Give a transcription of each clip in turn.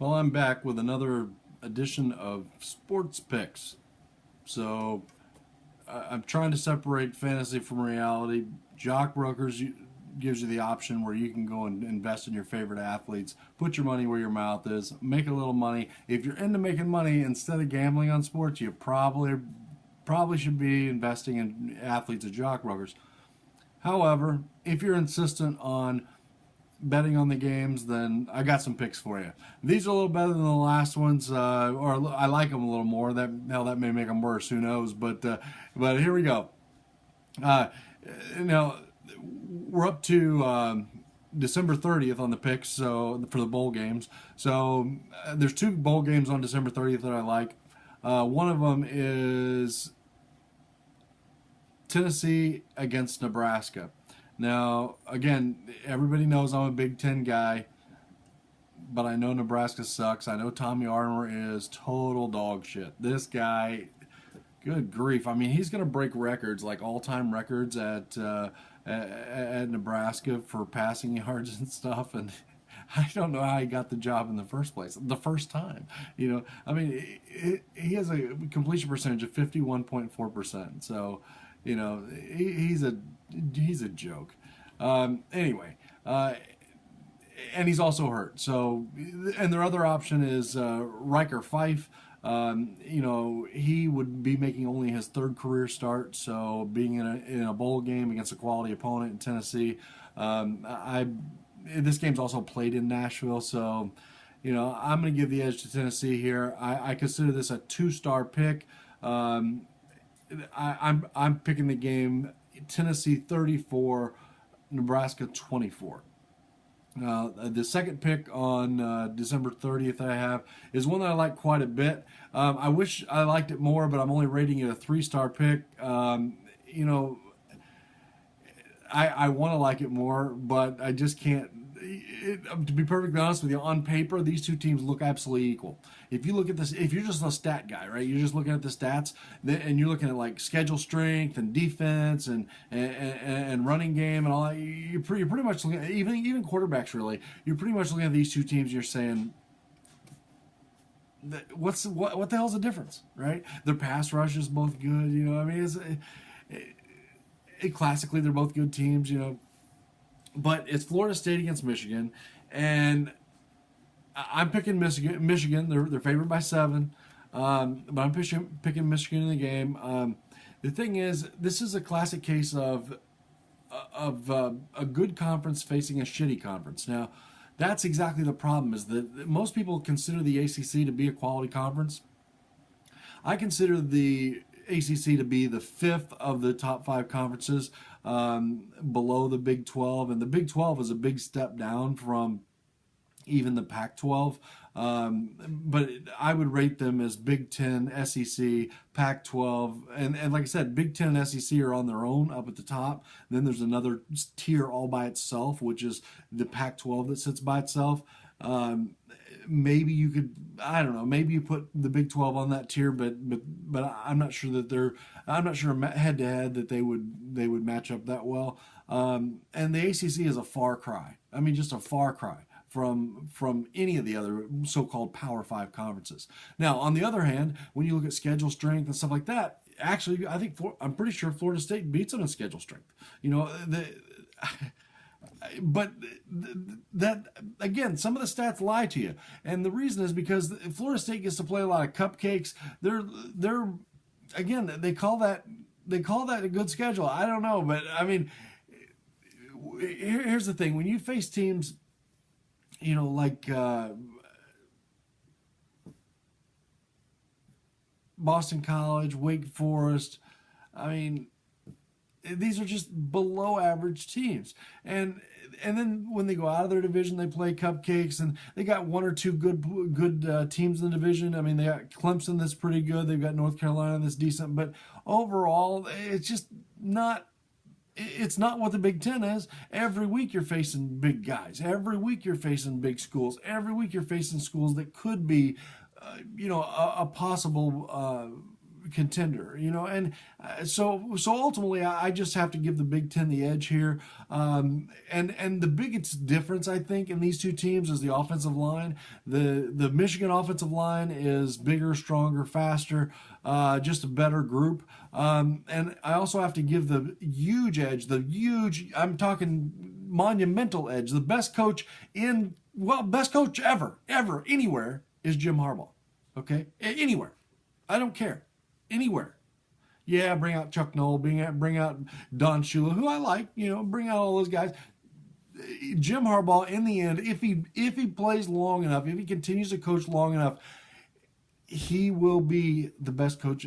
Well, I'm back with another edition of Sports Picks. So I'm trying to separate fantasy from reality. Jockbrokers gives you the option where you can go and invest in your favorite athletes, put your money where your mouth is, make a little money. If you're into making money instead of gambling on sports, you probably should be investing in athletes at Jockbrokers. However, if you're insistent on betting on the games, then I got some picks for you. These are a little better than the last ones, or I like them a little more. That may make them worse. Who knows? But here we go. Uh, now we're up to December 30th on the picks. So for the bowl games, so there's two bowl games on December 30th that I like. One of them is Tennessee against Nebraska. Now, again, everybody knows I'm a Big Ten guy, but I know Nebraska sucks. I know Tommy Armour is total dog shit. This guy, good grief. I mean, he's going to break records, like all-time records at Nebraska for passing yards and stuff. And I don't know how he got the job in the first place, the first time. I mean, he has a completion percentage of 51.4%. So, he's a joke. Anyway, and he's also hurt. So, and their other option is Riker Fife. He would be making only his third career start. So, being in a bowl game against a quality opponent in Tennessee, this game's also played in Nashville. So, I'm going to give the edge to Tennessee here. I consider this a two-star pick. I'm picking the game Tennessee 34, Nebraska 24. The second pick on December 30th that I have is one that I like quite a bit. I wish I liked it more, but I'm only rating it a three-star pick. I want to like it more, but I just can't. To be perfectly honest with you, on paper, these two teams look absolutely equal. If you look at this, if you're just a stat guy, right? You're just looking at the stats, and you're looking at like schedule strength and defense and running game and all that. You're pretty much looking at even quarterbacks. Really, you're pretty much looking at these two teams. You're saying, what the hell's the difference, right? Their pass rush is both good. I mean, classically they're both good teams. But it's Florida State against Michigan, and I'm picking Michigan. They're favored by 7, but I'm picking Michigan in the game. The thing is, this is a classic case of a good conference facing a shitty conference. Now, that's exactly the problem. Is that most people consider the ACC to be a quality conference. I consider the ACC to be the 5th of the top 5 conferences, below the Big 12, and the Big 12 is a big step down from even the Pac-12. But I would rate them as Big 10, SEC, Pac-12, and like I said, Big 10 and SEC are on their own up at the top. Then there's another tier all by itself, which is the Pac-12 that sits by itself. Maybe you could, I don't know, maybe you put the Big 12 on that tier, but I'm not sure I'm not sure head to head that they would match up that well. And the ACC is a far cry. I mean, just a far cry from any of the other so-called Power 5 conferences. Now, on the other hand, when you look at schedule strength and stuff like that, actually, I'm pretty sure Florida State beats them in schedule strength. But that, again, some of the stats lie to you, and the reason is because Florida State gets to play a lot of cupcakes. They're again, they call that a good schedule. I don't know, but I mean, here's the thing: when you face teams, like Boston College, Wake Forest, I mean, these are just below average teams, and then when they go out of their division, they play cupcakes, and they got one or two good teams in the division. I mean, they got Clemson that's pretty good. They've got North Carolina that's decent, but overall, it's just not. It's not what the Big Ten is. Every week you're facing big guys. Every week you're facing big schools. Every week you're facing schools that could be, a possible contender, and so ultimately I just have to give the Big Ten the edge here. And the biggest difference I think in these two teams is the offensive line. The Michigan offensive line is bigger, stronger, faster, just a better group. And I also have to give the huge edge, I'm talking monumental edge, the best coach best coach ever, anywhere is Jim Harbaugh. Okay? Anywhere. I don't care. Anywhere. Yeah, bring out Chuck Noll, bring out Don Shula, who I like, bring out all those guys. Jim Harbaugh, in the end, if he plays long enough, if he continues to coach long enough, he will be the best coach,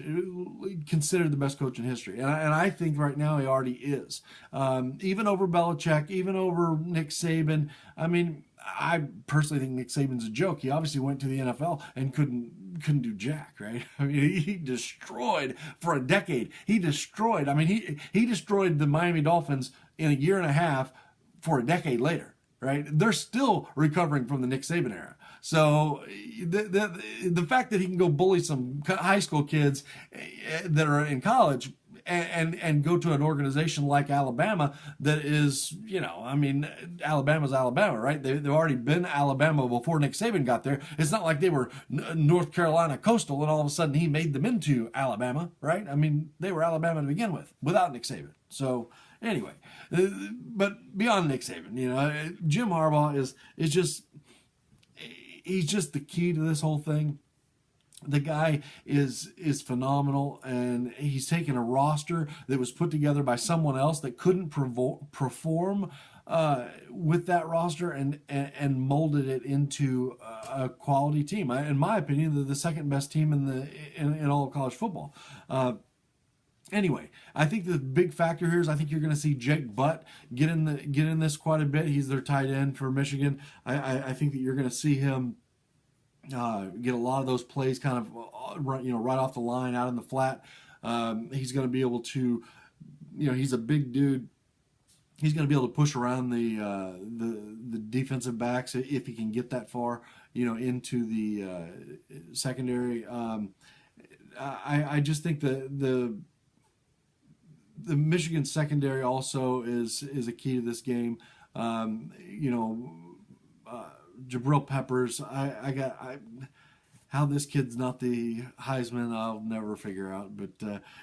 considered the best coach in history. And I think right now he already is. Even over Belichick, even over Nick Saban. I mean, I personally think Nick Saban's a joke. He obviously went to the NFL and couldn't do jack, right? I mean, he destroyed for a decade. He destroyed the Miami Dolphins in a year and a half for a decade later, right? They're still recovering from the Nick Saban era. So the fact that he can go bully some high school kids that are in college and go to an organization like Alabama that is, Alabama's Alabama, right? They've already been Alabama before Nick Saban got there. It's not like they were North Carolina Coastal and all of a sudden he made them into Alabama, right? I mean, they were Alabama to begin with without Nick Saban. So anyway, but beyond Nick Saban, Jim Harbaugh is just... He's just the key to this whole thing. The guy is phenomenal, and he's taken a roster that was put together by someone else that couldn't perform with that roster and molded it into a quality team. In my opinion, they're the second best team in all of college football. Anyway, I think the big factor here is I think you're going to see Jake Butt get in this quite a bit. He's their tight end for Michigan. I think that you're going to see him get a lot of those plays kind of right off the line out in the flat. He's going to be able to, he's a big dude. He's going to be able to push around the defensive backs if he can get that far, into the secondary. I just think the Michigan secondary also is a key to this game. Jabril Peppers, how this kid's not the Heisman, I'll never figure out. But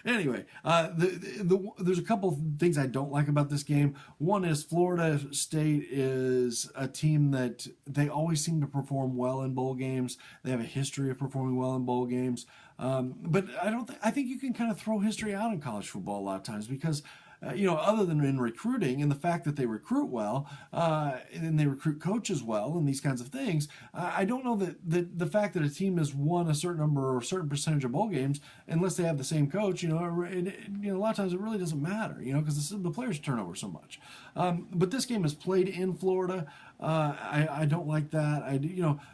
anyway, there's a couple things I don't like about this game. One is Florida State is a team that they always seem to perform well in bowl games. They have a history of performing well in bowl games. But I think you can kind of throw history out in college football a lot of times because other than in recruiting and the fact that they recruit well and they recruit coaches well and these kinds of things, I don't know that the fact that a team has won a certain number or a certain percentage of bowl games, unless they have the same coach, a lot of times it really doesn't matter, because the players turn over so much. But this game is played in Florida. I don't like that.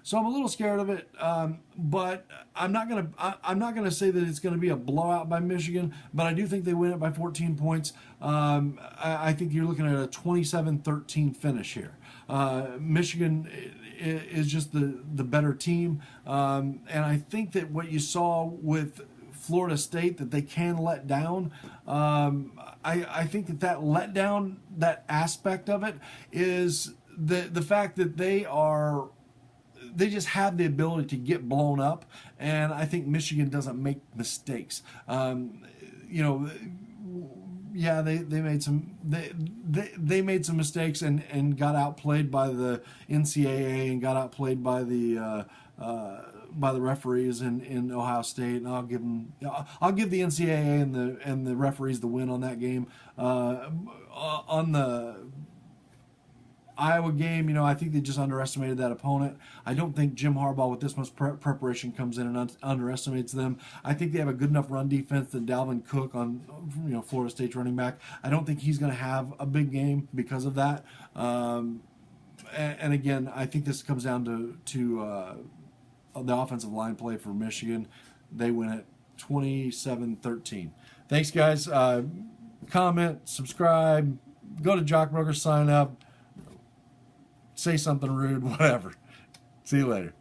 So I'm a little scared of it. But I'm not gonna say that it's gonna be a blowout by Michigan. But I do think they win it by 14 points. I think you're looking at a 27-13 finish here. Michigan is just the better team, and I think that what you saw with Florida State that they can let down. I think that letdown, that aspect of it, is the fact that they just have the ability to get blown up, and I think Michigan doesn't make mistakes. They made some they made some mistakes and got outplayed by the NCAA and got outplayed by the referees in Ohio State, and I'll give the NCAA and the referees the win on that game. On the Iowa game, I think they just underestimated that opponent. I don't think Jim Harbaugh with this much preparation comes in and underestimates them. I think they have a good enough run defense that Dalvin Cook on Florida State's running back, I don't think he's going to have a big game because of that. And again, I think this comes down to the offensive line play for Michigan. They win it 27-13. Thanks, guys. Comment, subscribe, go to Jockbrokers, sign up. Say something rude, whatever. See you later.